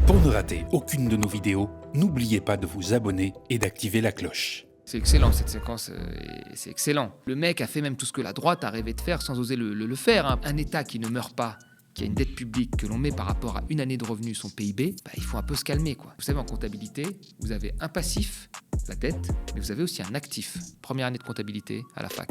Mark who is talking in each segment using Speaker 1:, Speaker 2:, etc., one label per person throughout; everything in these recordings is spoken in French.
Speaker 1: Pour ne rater aucune de nos vidéos, n'oubliez pas de vous abonner et d'activer la cloche.
Speaker 2: C'est excellent cette séquence, c'est excellent. Le mec a fait même tout ce que la droite a rêvé de faire sans oser le faire, hein. Un État qui ne meurt pas, qui a une dette publique que l'on met par rapport à une année de revenus, son PIB, il faut un peu se calmer, quoi. Vous savez, en comptabilité, vous avez un passif, la dette, mais vous avez aussi un actif. Première année de comptabilité à la fac.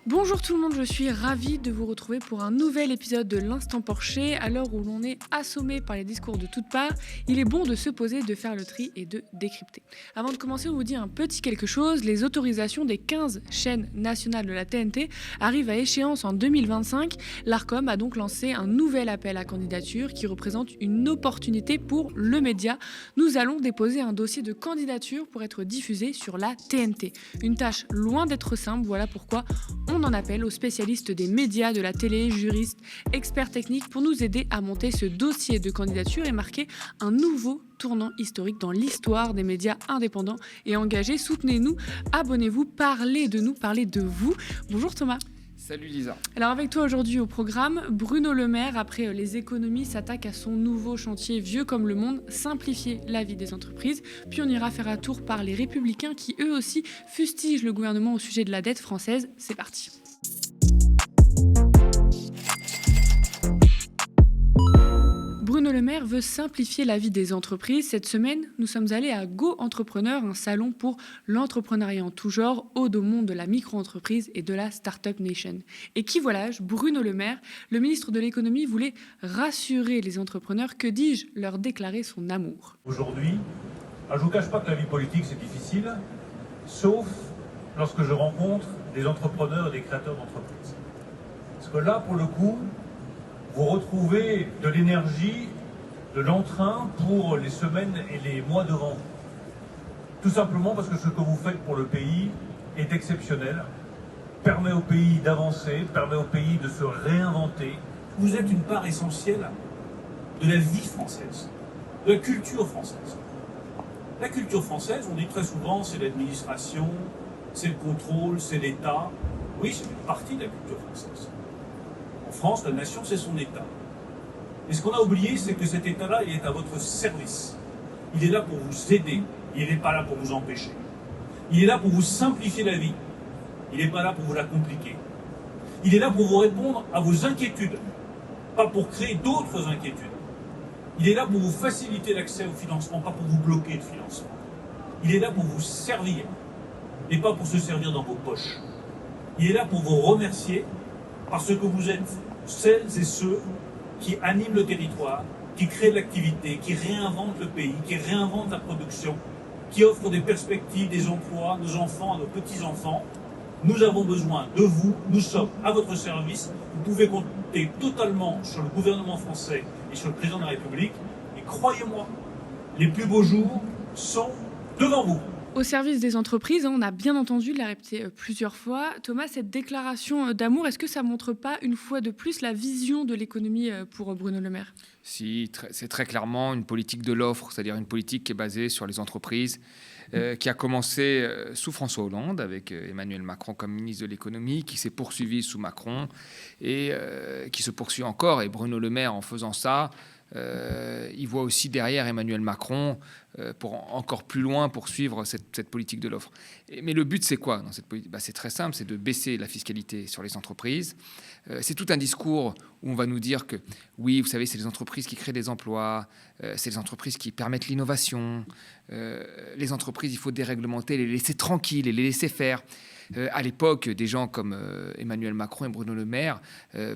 Speaker 3: Bonjour tout le monde, je suis ravie de vous retrouver pour un nouvel épisode de l'Instant Porcher. À l'heure où l'on est assommé par les discours de toutes parts, il est bon de se poser, de faire le tri et de décrypter. Avant de commencer, on vous dit un petit quelque chose. Les autorisations des 15 chaînes nationales de la TNT arrivent à échéance en 2025. L'Arcom a donc lancé un nouvel appel à candidature qui représente une opportunité pour le média. Nous allons déposer un dossier de candidature pour être diffusé sur la TNT. Une tâche loin d'être simple, voilà pourquoi on en appelle aux spécialistes des médias, de la télé, juristes, experts techniques pour nous aider à monter ce dossier de candidature et marquer un nouveau tournant historique dans l'histoire des médias indépendants et engagés. Soutenez-nous, abonnez-vous, parlez de nous, parlez de vous. Bonjour Thomas.
Speaker 2: Salut Lisa.
Speaker 3: Alors avec toi aujourd'hui au programme, Bruno Le Maire, après les économies, s'attaque à son nouveau chantier vieux comme le monde, simplifier la vie des entreprises. Puis on ira faire un tour par les Républicains qui eux aussi fustigent le gouvernement au sujet de la dette française. C'est parti. Bruno Le Maire veut simplifier la vie des entreprises. Cette semaine, nous sommes allés à Go Entrepreneur, un salon pour l'entrepreneuriat en tout genre, ode au monde de la micro-entreprise et de la Startup Nation. Et qui voilà-je, Bruno Le Maire, le ministre de l'économie, voulait rassurer les entrepreneurs, que dis-je, leur déclarer son amour.
Speaker 4: Aujourd'hui, je ne vous cache pas que la vie politique c'est difficile, sauf lorsque je rencontre des entrepreneurs et des créateurs d'entreprises. Parce que là, pour le coup, vous retrouvez de l'énergie, de l'entrain pour les semaines et les mois devant vous. Tout simplement parce que ce que vous faites pour le pays est exceptionnel, permet au pays d'avancer, permet au pays de se réinventer. Vous êtes une part essentielle de la vie française, de la culture française. La culture française, on dit très souvent, c'est l'administration, c'est le contrôle, c'est l'État. Oui, c'est une partie de la culture française. En France, la nation, c'est son État. Et ce qu'on a oublié, c'est que cet État-là, il est à votre service. Il est là pour vous aider. Il n'est pas là pour vous empêcher. Il est là pour vous simplifier la vie. Il n'est pas là pour vous la compliquer. Il est là pour vous répondre à vos inquiétudes, pas pour créer d'autres inquiétudes. Il est là pour vous faciliter l'accès au financement, pas pour vous bloquer le financement. Il est là pour vous servir, et pas pour se servir dans vos poches. Il est là pour vous remercier, parce que vous êtes celles et ceux qui animent le territoire, qui créent de l'activité, qui réinventent le pays, qui réinventent la production, qui offrent des perspectives, des emplois à nos enfants, à nos petits-enfants. Nous avons besoin de vous, nous sommes à votre service. Vous pouvez compter totalement sur le gouvernement français et sur le président de la République. Et croyez-moi, les plus beaux jours sont devant vous.
Speaker 3: Au service des entreprises, on a bien entendu, l'a répété plusieurs fois. Thomas, cette déclaration d'amour, est-ce que ça ne montre pas une fois de plus la vision de l'économie pour Bruno Le Maire ?
Speaker 2: Si, c'est très clairement une politique de l'offre, c'est-à-dire une politique qui est basée sur les entreprises, qui a commencé sous François Hollande, avec Emmanuel Macron comme ministre de l'économie, qui s'est poursuivie sous Macron et qui se poursuit encore. Et Bruno Le Maire, en faisant ça, il voit aussi derrière Emmanuel Macron pour encore plus loin poursuivre cette politique de l'offre. Mais le but, c'est quoi dans cette politique ? C'est très simple, c'est de baisser la fiscalité sur les entreprises. C'est tout un discours où on va nous dire que, oui, vous savez, c'est les entreprises qui créent des emplois, c'est les entreprises qui permettent l'innovation. Les entreprises, il faut déréglementer, les laisser tranquilles et les laisser faire. À l'époque, des gens comme Emmanuel Macron et Bruno Le Maire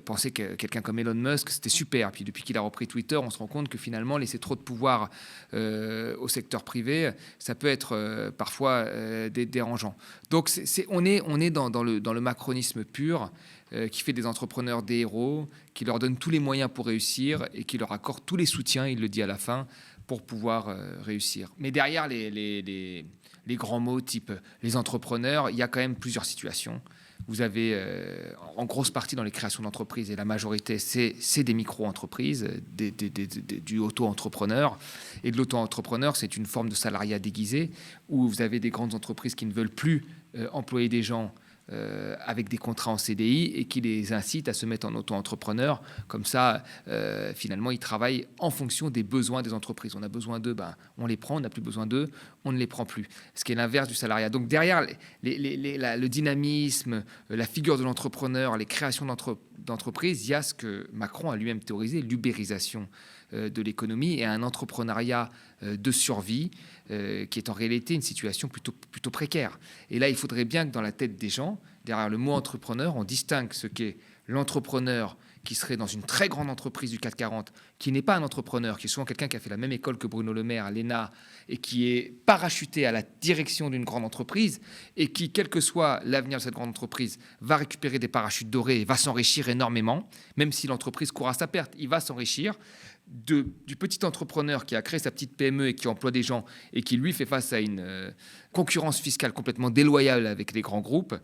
Speaker 2: pensaient que quelqu'un comme Elon Musk, c'était super. Puis depuis qu'il a repris Twitter, on se rend compte que finalement, laisser trop de pouvoir au secteur privé, ça peut être parfois dérangeant. Donc on est dans le macronisme pur, qui fait des entrepreneurs des héros, qui leur donne tous les moyens pour réussir et qui leur accorde tous les soutiens, il le dit à la fin, pour pouvoir réussir. Mais derrière les grands mots type les entrepreneurs, il y a quand même plusieurs situations. Vous avez en grosse partie dans les créations d'entreprises, et la majorité, c'est des micro-entreprises, du auto-entrepreneur. Et de l'auto-entrepreneur, c'est une forme de salariat déguisé, où vous avez des grandes entreprises qui ne veulent plus employer des gens avec des contrats en CDI et qui les incite à se mettre en auto-entrepreneur. Comme ça, finalement, ils travaillent en fonction des besoins des entreprises. On a besoin d'eux, on les prend. On n'a plus besoin d'eux, on ne les prend plus. Ce qui est l'inverse du salariat. Donc derrière le dynamisme, la figure de l'entrepreneur, les créations d'entreprises, il y a ce que Macron a lui-même théorisé, l'ubérisation de l'économie et un entrepreneuriat de survie qui est en réalité une situation plutôt précaire. Et là, il faudrait bien que dans la tête des gens, derrière le mot entrepreneur, on distingue ce qu'est l'entrepreneur qui serait dans une très grande entreprise du CAC 40, qui n'est pas un entrepreneur, qui est souvent quelqu'un qui a fait la même école que Bruno Le Maire à l'ENA et qui est parachuté à la direction d'une grande entreprise et qui, quel que soit l'avenir de cette grande entreprise, va récupérer des parachutes dorés et va s'enrichir énormément, même si l'entreprise court à sa perte, il va s'enrichir. Du petit entrepreneur qui a créé sa petite PME et qui emploie des gens et qui, lui, fait face à une concurrence fiscale complètement déloyale avec les grands groupes,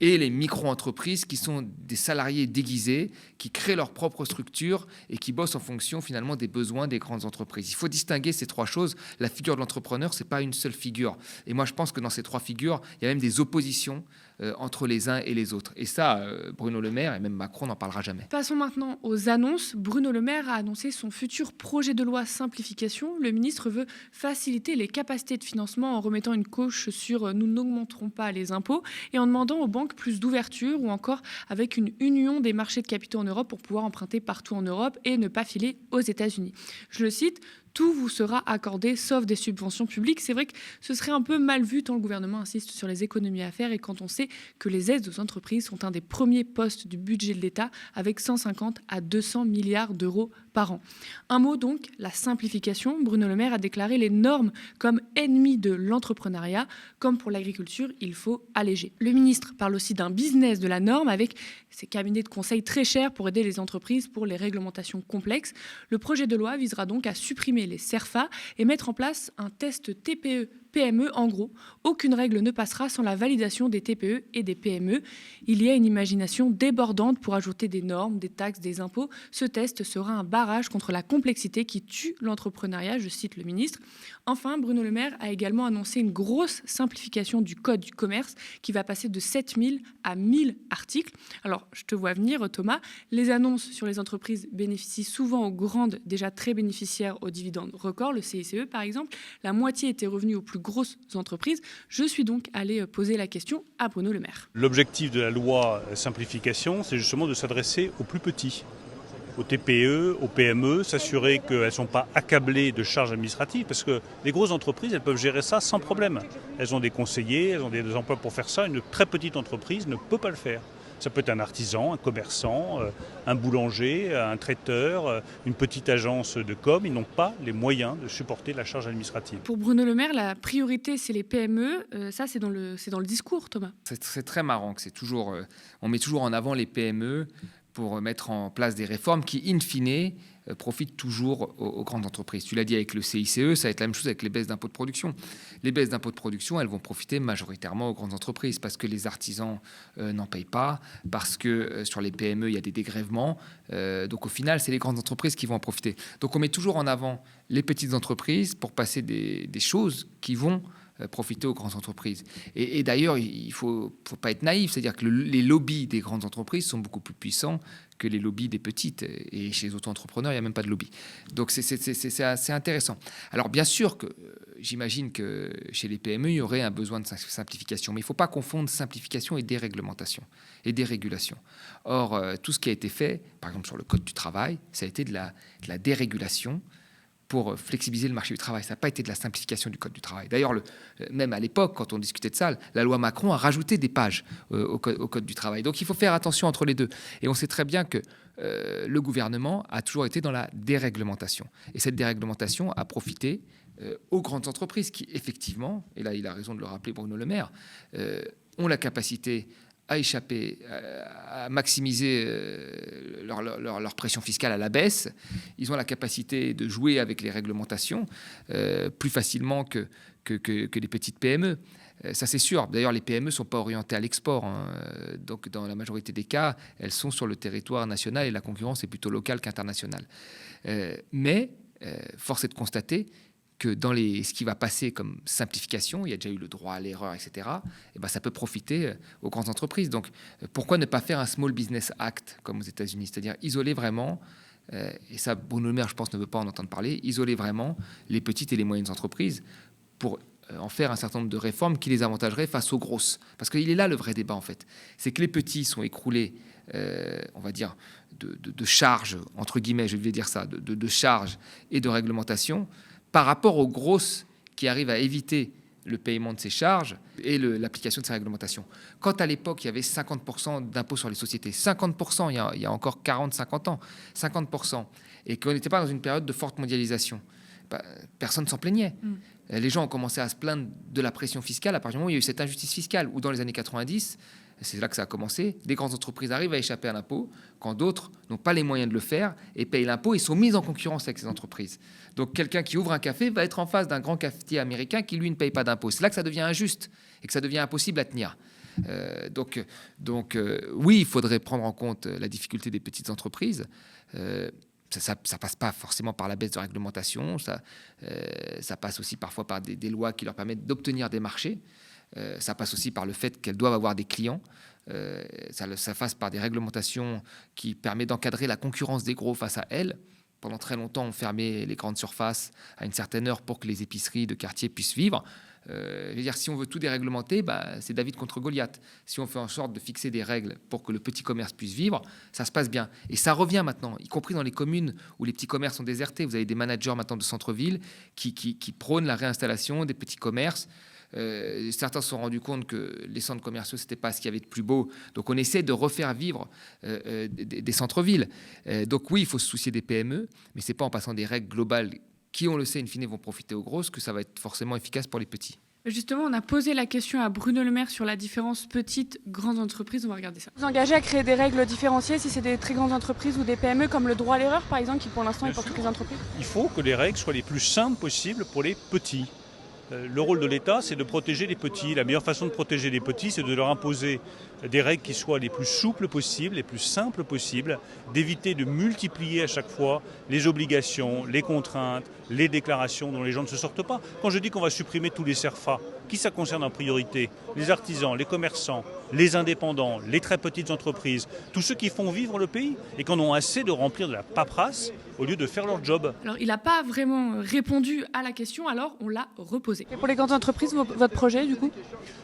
Speaker 2: et les micro-entreprises qui sont des salariés déguisés, qui créent leur propre structure et qui bossent en fonction finalement des besoins des grandes entreprises. Il faut distinguer ces trois choses. La figure de l'entrepreneur, ce n'est pas une seule figure. Et moi, je pense que dans ces trois figures, il y a même des oppositions entre les uns et les autres. Et ça, Bruno Le Maire et même Macron n'en parlera jamais.
Speaker 3: Passons maintenant aux annonces. Bruno Le Maire a annoncé son futur projet de loi simplification. Le ministre veut faciliter les capacités de financement en remettant une coche sur « nous n'augmenterons pas les impôts » et en demandant aux banques plus d'ouverture ou encore avec une union des marchés de capitaux en Europe pour pouvoir emprunter partout en Europe et ne pas filer aux États-Unis. Je le cite, « Tout vous sera accordé sauf des subventions publiques ». C'est vrai que ce serait un peu mal vu tant le gouvernement insiste sur les économies à faire et quand on sait que les aides aux entreprises sont un des premiers postes du budget de l'État avec 150 à 200 milliards d'euros par an. Un mot donc, la simplification. Bruno Le Maire a déclaré les normes comme ennemies de l'entrepreneuriat. Comme pour l'agriculture, il faut alléger. Le ministre parle aussi d'un business de la norme avec ses cabinets de conseil très chers pour aider les entreprises pour les réglementations complexes. Le projet de loi visera donc à supprimer les CERFA et mettre en place un test TPE-PME. En gros, aucune règle ne passera sans la validation des TPE et des PME. Il y a une imagination débordante pour ajouter des normes, des taxes, des impôts. Ce test sera un barrage contre la complexité qui tue l'entrepreneuriat, je cite le ministre. Enfin, Bruno Le Maire a également annoncé une grosse simplification du code du commerce qui va passer de 7000 à 1000 articles. Alors, je te vois venir, Thomas. Les annonces sur les entreprises bénéficient souvent aux grandes, déjà très bénéficiaires aux dividendes records, le CICE par exemple. La moitié était revenue aux plus grosses entreprises. Je suis donc allée poser la question à Bruno Le Maire.
Speaker 5: L'objectif de la loi simplification, c'est justement de s'adresser aux plus petits, aux TPE, aux PME, s'assurer qu'elles ne sont pas accablées de charges administratives, parce que les grosses entreprises, elles peuvent gérer ça sans problème. Elles ont des conseillers, elles ont des emplois pour faire ça. Une très petite entreprise ne peut pas le faire. Ça peut être un artisan, un commerçant, un boulanger, un traiteur, une petite agence de com. Ils n'ont pas les moyens de supporter la charge administrative.
Speaker 3: Pour Bruno Le Maire, la priorité, c'est les PME. Ça, c'est dans le discours, Thomas.
Speaker 2: C'est très marrant que on met toujours en avant les PME pour mettre en place des réformes qui, in fine, profitent toujours aux grandes entreprises. Tu l'as dit avec le CICE, ça va être la même chose avec les baisses d'impôts de production. Les baisses d'impôts de production, elles vont profiter majoritairement aux grandes entreprises parce que les artisans n'en payent pas, parce que sur les PME, il y a des dégrèvements. Donc au final, c'est les grandes entreprises qui vont en profiter. Donc on met toujours en avant les petites entreprises pour passer des choses qui vont profiter aux grandes entreprises. Et d'ailleurs, il ne faut pas être naïf, c'est-à-dire que les lobbies des grandes entreprises sont beaucoup plus puissants que les lobbies des petites. Et chez les auto-entrepreneurs, il n'y a même pas de lobby. Donc c'est assez intéressant. Alors bien sûr que j'imagine que chez les PME, il y aurait un besoin de simplification, mais il ne faut pas confondre simplification et déréglementation et dérégulation. Or, tout ce qui a été fait, par exemple sur le Code du travail, ça a été de la dérégulation pour flexibiliser le marché du travail. Ça n'a pas été de la simplification du Code du travail. D'ailleurs, même à l'époque, quand on discutait de ça, la loi Macron a rajouté des pages au Code du travail. Donc il faut faire attention entre les deux. Et on sait très bien que le gouvernement a toujours été dans la déréglementation. Et cette déréglementation a profité aux grandes entreprises qui, effectivement, et là il a raison de le rappeler Bruno Le Maire, ont la capacité à échapper, à maximiser leur pression fiscale à la baisse. Ils ont la capacité de jouer avec les réglementations plus facilement que les petites PME. Ça, c'est sûr. D'ailleurs, les PME ne sont pas orientées à l'export. Donc, dans la majorité des cas, elles sont sur le territoire national et la concurrence est plutôt locale qu'internationale. Mais force est de constater que dans ce qui va passer comme simplification, il y a déjà eu le droit à l'erreur, etc., et ben, ça peut profiter aux grandes entreprises. Donc, pourquoi ne pas faire un Small Business Act comme aux États-Unis, c'est-à-dire isoler vraiment, et ça, Bruno Le Maire, je pense, ne veut pas en entendre parler, isoler vraiment les petites et les moyennes entreprises pour en faire un certain nombre de réformes qui les avantageraient face aux grosses. Parce qu'il est là le vrai débat, en fait. C'est que les petits sont écroulés, on va dire, de charges, entre guillemets, je vais dire ça, de charges et de réglementation, par rapport aux grosses qui arrivent à éviter le paiement de ces charges et l'application de ces réglementations. Quand à l'époque, il y avait 50% d'impôts sur les sociétés, 50% il y a encore 40-50 ans, 50%, et qu'on n'était pas dans une période de forte mondialisation, personne ne s'en plaignait. Les gens ont commencé à se plaindre de la pression fiscale à partir du moment où il y a eu cette injustice fiscale, ou dans les années 90, c'est là que ça a commencé, des grandes entreprises arrivent à échapper à l'impôt, quand d'autres n'ont pas les moyens de le faire et payent l'impôt et sont mises en concurrence avec ces entreprises. Donc quelqu'un qui ouvre un café va être en face d'un grand cafetier américain qui, lui, ne paye pas d'impôt. C'est là que ça devient injuste et que ça devient impossible à tenir. Donc, oui, il faudrait prendre en compte la difficulté des petites entreprises. Ça passe pas forcément par la baisse de réglementation, ça passe aussi parfois par des lois qui leur permettent d'obtenir des marchés. Ça passe aussi par le fait qu'elles doivent avoir des clients. Ça passe par des réglementations qui permettent d'encadrer la concurrence des gros face à elles. Pendant très longtemps, on fermait les grandes surfaces à une certaine heure pour que les épiceries de quartier puissent vivre. Je veux dire, si on veut tout déréglementer, c'est David contre Goliath. Si on fait en sorte de fixer des règles pour que le petit commerce puisse vivre, ça se passe bien. Et ça revient maintenant, y compris dans les communes où les petits commerces sont désertés. Vous avez des managers maintenant de centre-ville qui prônent la réinstallation des petits commerces. Certains se sont rendus compte que les centres commerciaux, ce n'était pas ce qu'il y avait de plus beau. Donc, on essaie de refaire vivre des centres-villes. Donc, oui, il faut se soucier des PME, mais ce n'est pas en passant des règles globales qui, on le sait, in fine, vont profiter aux grosses que ça va être forcément efficace pour les petits.
Speaker 3: Justement, on a posé la question à Bruno Le Maire sur la différence petite-grande entreprise. On va regarder ça.
Speaker 6: Vous engagez à créer des règles différenciées si c'est des très grandes entreprises ou des PME, comme le droit à l'erreur, par exemple, qui pour l'instant est pour toutes les entreprises?
Speaker 5: Il faut que les règles soient les plus simples possibles pour les petits. Le rôle de l'État, c'est de protéger les petits. La meilleure façon de protéger les petits, c'est de leur imposer des règles qui soient les plus souples possibles, les plus simples possibles, d'éviter de multiplier à chaque fois les obligations, les contraintes, les déclarations dont les gens ne se sortent pas. Quand je dis qu'on va supprimer tous les CERFA, qui ça concerne en priorité? Les artisans, les commerçants, les indépendants, les très petites entreprises, tous ceux qui font vivre le pays et qui en ont assez de remplir de la paperasse au lieu de faire leur job.
Speaker 3: Alors, il n'a pas vraiment répondu à la question, alors on l'a reposé.
Speaker 6: Et pour les grandes entreprises, votre projet, du coup?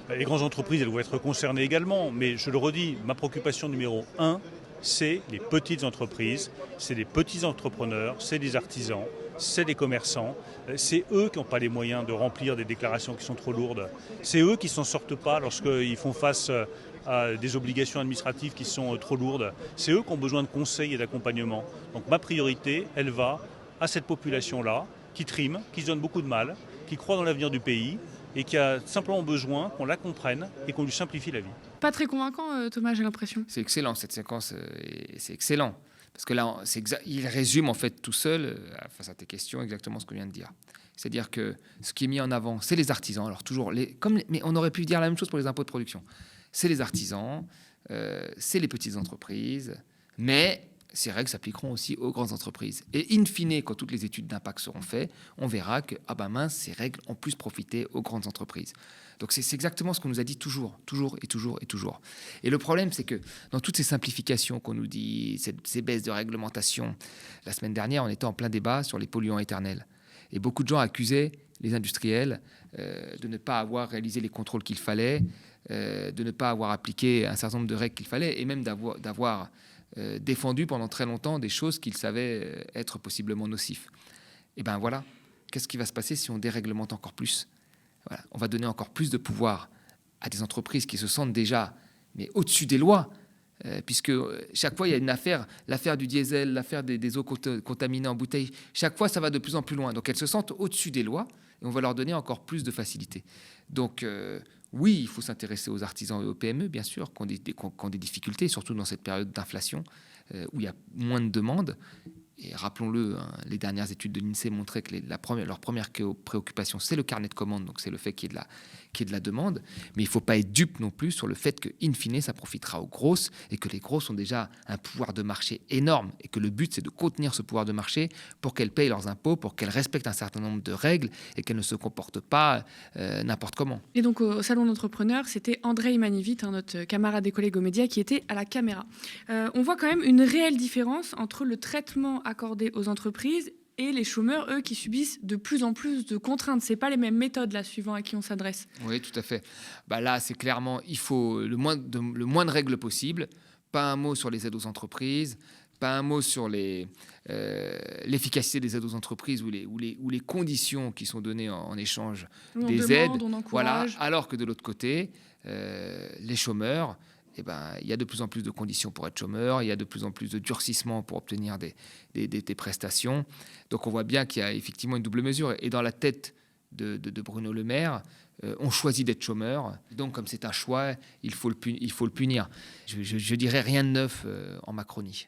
Speaker 5: Les grandes entreprises, elles vont être concernées également, mais je le redis, ma préoccupation numéro 1, c'est les petites entreprises, c'est les petits entrepreneurs, c'est les artisans, c'est les commerçants, c'est eux qui n'ont pas les moyens de remplir des déclarations qui sont trop lourdes, c'est eux qui ne s'en sortent pas lorsqu'ils font face à des obligations administratives qui sont trop lourdes, c'est eux qui ont besoin de conseils et d'accompagnement. Donc ma priorité, elle va à cette population-là, qui trime, qui se donne beaucoup de mal, qui croit dans l'avenir du pays et qui a simplement besoin qu'on la comprenne et qu'on lui simplifie la vie.
Speaker 3: Pas très convaincant, Thomas, j'ai l'impression.
Speaker 2: C'est excellent, cette séquence, et c'est excellent. Parce que là, il résume en fait tout seul, face à tes questions, exactement ce que je viens de dire. C'est-à-dire que ce qui est mis en avant, c'est les artisans. Alors toujours, mais on aurait pu dire la même chose pour les impôts de production. C'est les artisans, c'est les petites entreprises, mais ces règles s'appliqueront aussi aux grandes entreprises. Et in fine, quand toutes les études d'impact seront faites, on verra que, mince, ces règles ont plus profité aux grandes entreprises. Donc c'est exactement ce qu'on nous a dit toujours. Et le problème, c'est que dans toutes ces simplifications qu'on nous dit, ces baisses de réglementation, la semaine dernière, on était en plein débat sur les polluants éternels. Et beaucoup de gens accusaient les industriels de ne pas avoir réalisé les contrôles qu'il fallait, de ne pas avoir appliqué un certain nombre de règles qu'il fallait, et même d'avoir défendu pendant très longtemps des choses qu'ils savaient être possiblement nocifs. Et bien voilà, qu'est-ce qui va se passer si on déréglemente encore plus? Voilà, on va donner encore plus de pouvoir à des entreprises qui se sentent déjà mais au-dessus des lois, puisque chaque fois il y a une affaire, l'affaire du diesel, l'affaire des eaux contaminées en bouteille, chaque fois ça va de plus en plus loin. Donc elles se sentent au-dessus des lois et on va leur donner encore plus de facilité. Donc oui, il faut s'intéresser aux artisans et aux PME, bien sûr, qui ont des difficultés, surtout dans cette période d'inflation où il y a moins de demandes. Et rappelons-le, hein, les dernières études de l'INSEE montraient que leur première préoccupation, c'est le carnet de commandes, donc c'est le fait qu'il y ait de la demande. Mais il ne faut pas être dupe non plus sur le fait que, in fine, ça profitera aux grosses et que les grosses ont déjà un pouvoir de marché énorme et que le but, c'est de contenir ce pouvoir de marché pour qu'elles payent leurs impôts, pour qu'elles respectent un certain nombre de règles et qu'elles ne se comportent pas n'importe comment.
Speaker 3: Et donc au Salon d'entrepreneurs, c'était André Imanivit, notre camarade et collègue aux médias, qui était à la caméra. On voit quand même une réelle différence entre le traitement accordé aux entreprises et les chômeurs, eux, qui subissent de plus en plus de contraintes. Ce n'est pas les mêmes méthodes, là, suivant à qui on s'adresse.
Speaker 2: Oui, tout à fait. Là, c'est clairement, il faut le moins de règles possible. Pas un mot sur les aides aux entreprises, pas un mot sur l'efficacité des aides aux entreprises ou les conditions qui sont données en échange des aides.
Speaker 3: On encourage.
Speaker 2: Alors que de l'autre côté, les chômeurs, il y a de plus en plus de conditions pour être chômeur, il y a de plus en plus de durcissement pour obtenir des prestations. Donc on voit bien qu'il y a effectivement une double mesure. Et dans la tête de Bruno Le Maire, on choisit d'être chômeur. Donc comme c'est un choix, il faut le punir. Je dirais rien de neuf en Macronie.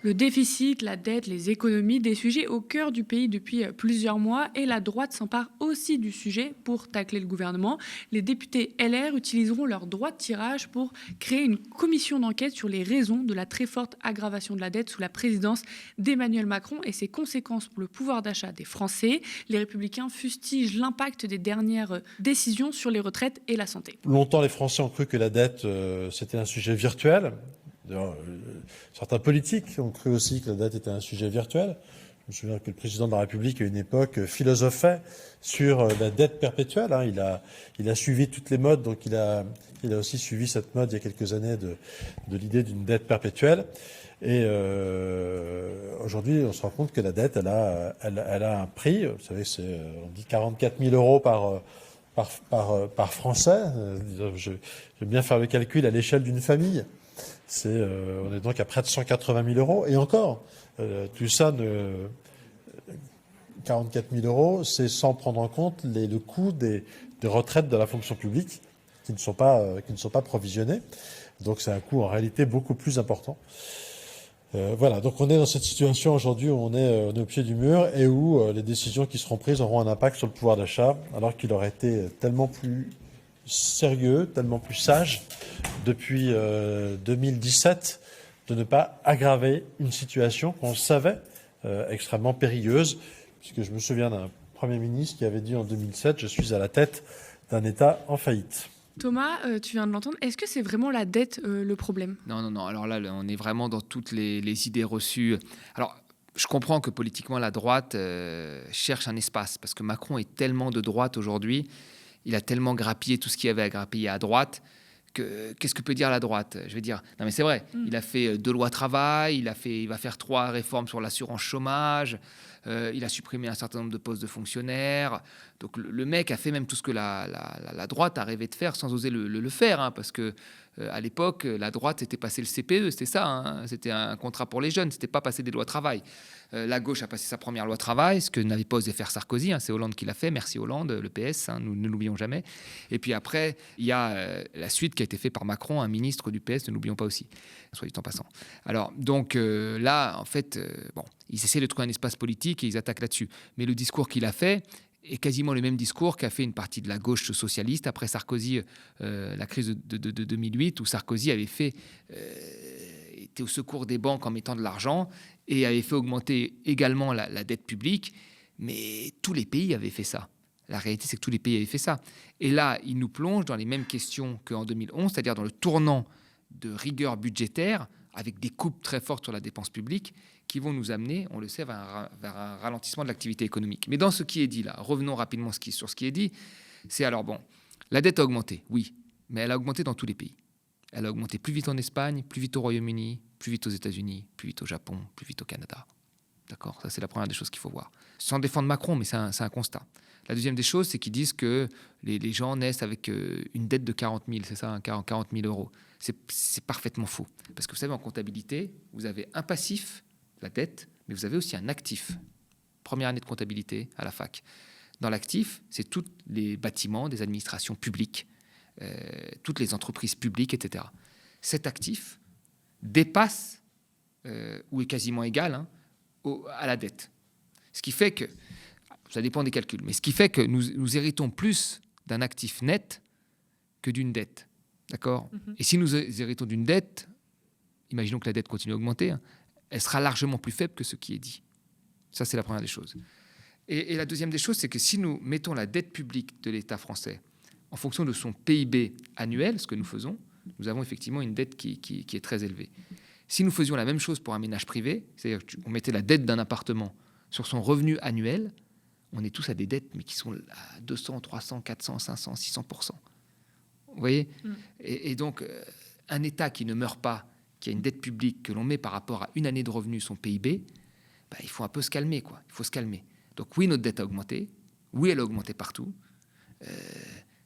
Speaker 3: Le déficit, la dette, les économies, des sujets au cœur du pays depuis plusieurs mois, et la droite s'empare aussi du sujet pour tacler le gouvernement. Les députés LR utiliseront leur droit de tirage pour créer une commission d'enquête sur les raisons de la très forte aggravation de la dette sous la présidence d'Emmanuel Macron et ses conséquences pour le pouvoir d'achat des Français. Les Républicains fustigent l'impact des dernières décisions sur les retraites et la santé.
Speaker 7: Longtemps, les Français ont cru que la dette, c'était un sujet virtuel. Certains politiques ont cru aussi que la dette était un sujet virtuel. Je me souviens que le président de la République, à une époque, philosophait sur la dette perpétuelle. Il a suivi toutes les modes, donc il a aussi suivi cette mode il y a quelques années de l'idée d'une dette perpétuelle. Et aujourd'hui, on se rend compte que la dette, elle a un prix. Vous savez, on dit 44 000 euros par Français. J'aime bien faire le calcul à l'échelle d'une famille. On est donc à près de 180 000 euros. Et encore, tout ça, 44 000 euros, c'est sans prendre en compte le coût des retraites de la fonction publique qui ne sont pas provisionnées. Donc c'est un coût en réalité beaucoup plus important. Voilà, donc on est dans cette situation aujourd'hui où on est au pied du mur et où les décisions qui seront prises auront un impact sur le pouvoir d'achat, alors qu'il aurait été tellement plus sérieux, tellement plus sage depuis 2017 de ne pas aggraver une situation qu'on savait extrêmement périlleuse, puisque je me souviens d'un Premier ministre qui avait dit en 2007 « Je suis à la tête d'un État en faillite ».
Speaker 3: Thomas, tu viens de l'entendre. Est-ce que c'est vraiment la dette le problème ?
Speaker 2: Non. Alors là, on est vraiment dans toutes les idées reçues. Alors, je comprends que politiquement, la droite cherche un espace, parce que Macron est tellement de droite aujourd'hui, il a tellement grappillé tout ce qu'il y avait à grappiller à droite, qu'est-ce que peut dire la droite ? Je vais dire, non mais c'est vrai, il a fait 2 lois travail, il va faire 3 réformes sur l'assurance chômage, il a supprimé un certain nombre de postes de fonctionnaires. Donc le mec a fait même tout ce que la droite a rêvé de faire sans oser le faire, hein, parce que à l'époque, la droite c'était passer le CPE, c'était ça, hein, c'était un contrat pour les jeunes, c'était pas passer des lois travail. La gauche a passé sa première loi travail, ce que n'avait pas osé faire Sarkozy, hein, c'est Hollande qui l'a fait, merci Hollande, le PS, hein, nous ne l'oublions jamais. Et puis après, il y a la suite qui a été faite par Macron, un ministre du PS, ne l'oublions pas aussi, soit dit en passant. Alors donc là, en fait, ils essaient de trouver un espace politique et ils attaquent là-dessus. Mais le discours qu'il a fait est quasiment le même discours qu'a fait une partie de la gauche socialiste après Sarkozy, la crise de 2008, où Sarkozy avait était au secours des banques en mettant de l'argent et avait fait augmenter également la dette publique. Mais tous les pays avaient fait ça. La réalité, c'est que tous les pays avaient fait ça. Et là, il nous plonge dans les mêmes questions qu'en 2011, c'est-à-dire dans le tournant de rigueur budgétaire, avec des coupes très fortes sur la dépense publique, qui vont nous amener, on le sait, vers un ralentissement de l'activité économique. Mais dans ce qui est dit là, revenons rapidement sur ce qui est dit, c'est alors bon, la dette a augmenté, oui, mais elle a augmenté dans tous les pays. Elle a augmenté plus vite en Espagne, plus vite au Royaume-Uni, plus vite aux États-Unis, plus vite au Japon, plus vite au Canada. D'accord ? Ça, c'est la première des choses qu'il faut voir. Sans défendre Macron, mais c'est un constat. La deuxième des choses, c'est qu'ils disent que les gens naissent avec une dette de 40 000, c'est ça, 40 000 euros. C'est parfaitement faux. Parce que vous savez, en comptabilité, vous avez un passif, la dette, mais vous avez aussi un actif. Première année de comptabilité à la fac. Dans l'actif, c'est tous les bâtiments des administrations publiques, toutes les entreprises publiques, etc. Cet actif dépasse ou est quasiment égale à la dette. Ce qui fait que, ça dépend des calculs, mais ce qui fait que nous héritons plus d'un actif net que d'une dette. D'accord ? Et si nous héritons d'une dette, imaginons que la dette continue à augmenter, elle sera largement plus faible que ce qui est dit. Ça, c'est la première des choses. Et la deuxième des choses, c'est que si nous mettons la dette publique de l'État français en fonction de son PIB annuel, ce que nous faisons, nous avons effectivement une dette qui est très élevée. Si nous faisions la même chose pour un ménage privé, c'est-à-dire qu'on mettait la dette d'un appartement sur son revenu annuel, on est tous à des dettes mais qui sont à 200, 300, 400, 500, 600%. Vous voyez ? Et donc, un État qui ne meurt pas, qui a une dette publique que l'on met par rapport à une année de revenu, son PIB, il faut un peu se calmer, quoi. Il faut se calmer. Donc oui, notre dette a augmenté. Oui, elle a augmenté partout.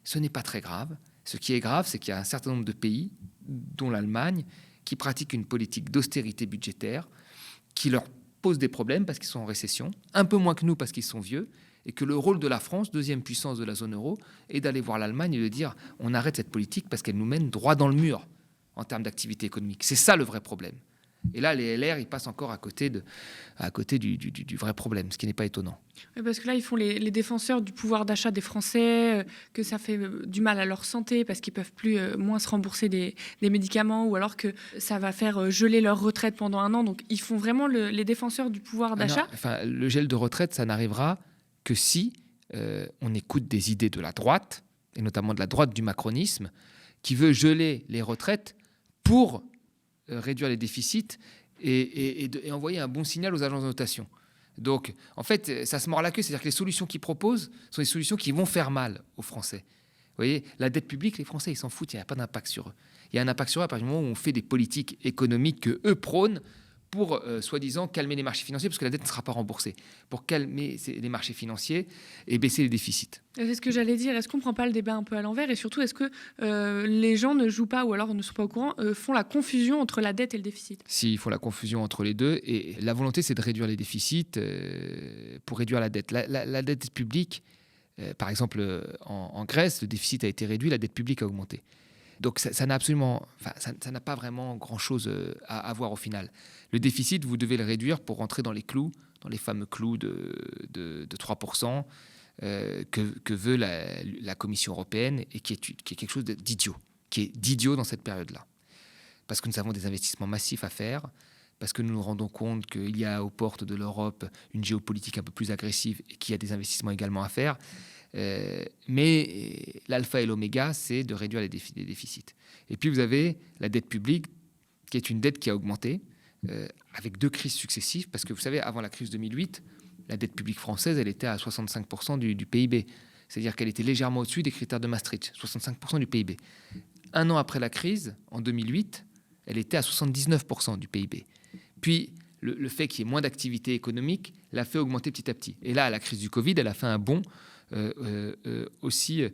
Speaker 2: Ce n'est pas très grave. Ce qui est grave, c'est qu'il y a un certain nombre de pays, dont l'Allemagne, qui pratiquent une politique d'austérité budgétaire qui leur pose des problèmes parce qu'ils sont en récession, un peu moins que nous parce qu'ils sont vieux, et que le rôle de la France, deuxième puissance de la zone euro, est d'aller voir l'Allemagne et de dire on arrête cette politique parce qu'elle nous mène droit dans le mur en termes d'activité économique. C'est ça le vrai problème. Et là, les LR, ils passent encore à côté du vrai problème, ce qui n'est pas étonnant.
Speaker 3: Oui, parce que là, ils font les défenseurs du pouvoir d'achat des Français, que ça fait du mal à leur santé parce qu'ils peuvent moins se rembourser des médicaments, ou alors que ça va faire geler leur retraite pendant 1 an. Donc, ils font vraiment les défenseurs du pouvoir d'achat.
Speaker 2: Le gel de retraite, ça n'arrivera que si on écoute des idées de la droite, et notamment de la droite du macronisme, qui veut geler les retraites pour réduire les déficits et envoyer un bon signal aux agences de notation. Donc, en fait, ça se mord la queue, c'est-à-dire que les solutions qu'ils proposent sont des solutions qui vont faire mal aux Français. Vous voyez, la dette publique, les Français, ils s'en foutent, il n'y a pas d'impact sur eux. Il y a un impact sur eux à partir du moment où on fait des politiques économiques que eux prônent pour, soi-disant, calmer les marchés financiers, parce que la dette ne sera pas remboursée, pour calmer les marchés financiers et baisser les déficits.
Speaker 3: C'est ce que j'allais dire. Est-ce qu'on ne prend pas le débat un peu à l'envers ? Et surtout, est-ce que les gens ne jouent pas, ou alors ne sont pas au courant, font la confusion entre la dette et le déficit ?
Speaker 2: Si, ils font la confusion entre les deux. Et la volonté, c'est de réduire les déficits pour réduire la dette. La dette publique, par exemple, en Grèce, le déficit a été réduit, la dette publique a augmenté. Donc ça n'a pas vraiment grand-chose à voir au final. Le déficit, vous devez le réduire pour rentrer dans les clous, dans les fameux clous de 3% que veut la Commission européenne, et qui est quelque chose d'idiot dans cette période-là. Parce que nous avons des investissements massifs à faire, parce que nous nous rendons compte qu'il y a aux portes de l'Europe une géopolitique un peu plus agressive et qu'il y a des investissements également à faire. Mais l'alpha et l'oméga, c'est de réduire les déficits. Et puis vous avez la dette publique, qui est une dette qui a augmenté, avec 2 crises successives, parce que vous savez, avant la crise 2008, la dette publique française, elle était à 65% du PIB. C'est-à-dire qu'elle était légèrement au-dessus des critères de Maastricht, 65% du PIB. 1 an après la crise, en 2008, elle était à 79% du PIB. Puis, le fait qu'il y ait moins d'activité économique l'a fait augmenter petit à petit. Et là, la crise du Covid, elle a fait un bond aussi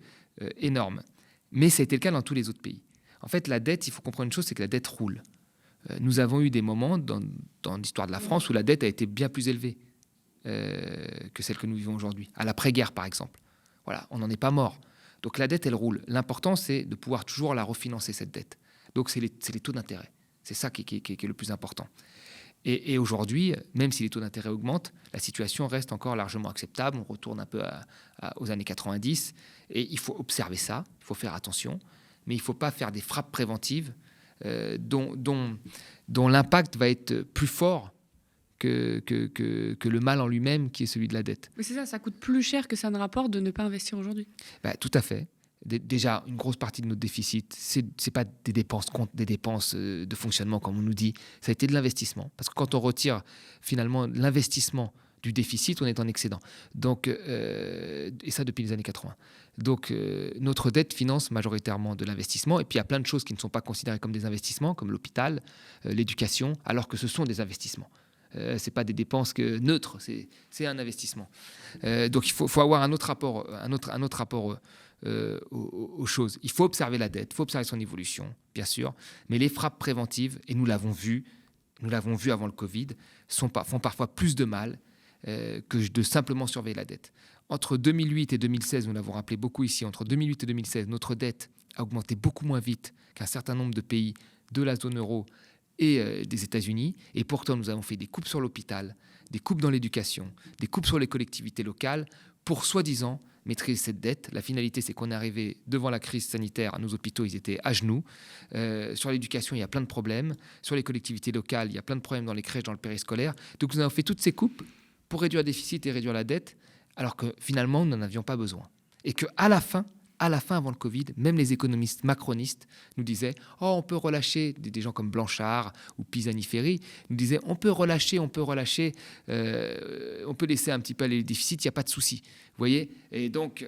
Speaker 2: énorme. Mais ça a été le cas dans tous les autres pays. En fait, la dette, il faut comprendre une chose, c'est que la dette roule. Nous avons eu des moments dans l'histoire de la France où la dette a été bien plus élevée que celle que nous vivons aujourd'hui. À l'après-guerre, par exemple. Voilà, on n'en est pas mort. Donc la dette, elle roule. L'important, c'est de pouvoir toujours la refinancer, cette dette. Donc c'est les taux d'intérêt. C'est ça qui est le plus important. Et aujourd'hui, même si les taux d'intérêt augmentent, la situation reste encore largement acceptable. On retourne un peu aux années 90. Et il faut observer ça, il faut faire attention. Mais il ne faut pas faire des frappes préventives dont l'impact va être plus fort que le mal en lui-même, qui est celui de la dette.
Speaker 3: Mais c'est ça coûte plus cher que ça ne rapporte de ne pas investir aujourd'hui.
Speaker 2: Tout à fait. Déjà, une grosse partie de notre déficit, c'est pas des dépenses de fonctionnement, comme on nous dit. Ça a été de l'investissement. Parce que quand on retire finalement l'investissement du déficit, on est en excédent. Donc, et ça depuis les années 80. Donc, notre dette finance majoritairement de l'investissement. Et puis, il y a plein de choses qui ne sont pas considérées comme des investissements, comme l'hôpital, l'éducation, alors que ce sont des investissements. C'est pas des dépenses neutres, c'est un investissement. Donc, il faut avoir un autre rapport aux choses. Il faut observer la dette, il faut observer son évolution, bien sûr, mais les frappes préventives, et nous l'avons vu avant le Covid, font parfois plus de mal que de simplement surveiller la dette. Entre 2008 et 2016, nous l'avons rappelé beaucoup ici, entre 2008 et 2016, notre dette a augmenté beaucoup moins vite qu'un certain nombre de pays de la zone euro et des États-Unis. Et pourtant, nous avons fait des coupes sur l'hôpital, des coupes dans l'éducation, des coupes sur les collectivités locales pour, soi-disant, maîtriser cette dette. La finalité, c'est qu'on est arrivé devant la crise sanitaire, nos hôpitaux, ils étaient à genoux. Sur l'éducation, il y a plein de problèmes. Sur les collectivités locales, il y a plein de problèmes dans les crèches, dans le périscolaire. Donc nous avons fait toutes ces coupes pour réduire le déficit et réduire la dette, alors que finalement, nous n'en avions pas besoin. Et qu'à la fin, avant le Covid, même les économistes macronistes nous disaient « Oh, on peut relâcher », des gens comme Blanchard ou Pisani-Ferry nous disaient « On peut relâcher, on peut laisser un petit peu les déficits, il n'y a pas de souci. » Vous voyez ? Et donc,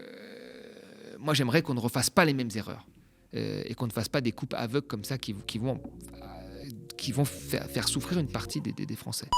Speaker 2: moi, j'aimerais qu'on ne refasse pas les mêmes erreurs et qu'on ne fasse pas des coupes aveugles comme ça qui vont faire souffrir une partie des Français.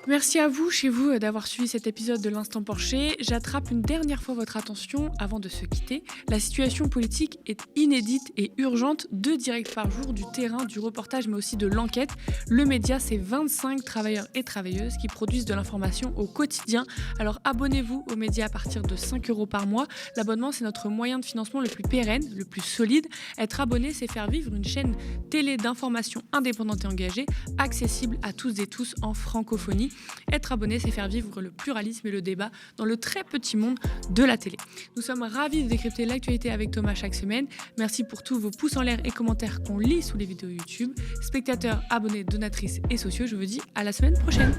Speaker 3: Merci à vous, chez vous, d'avoir suivi cet épisode de l'Instant Porcher. J'attrape une dernière fois votre attention avant de se quitter. La situation politique est inédite et urgente. 2 directs par jour, du terrain, du reportage, mais aussi de l'enquête. Le média, c'est 25 travailleurs et travailleuses qui produisent de l'information au quotidien. Alors abonnez-vous aux médias à partir de 5 € par mois. L'abonnement, c'est notre moyen de financement le plus pérenne, le plus solide. Être abonné, c'est faire vivre une chaîne télé d'information indépendante et engagée, accessible à tous et tous en francophonie. Être abonné, c'est faire vivre le pluralisme et le débat dans le très petit monde de la télé. Nous sommes ravis de décrypter l'actualité avec Thomas chaque semaine. Merci pour tous vos pouces en l'air et commentaires qu'on lit sous les vidéos YouTube. Spectateurs, abonnés, donatrices et sociaux, je vous dis à la semaine prochaine.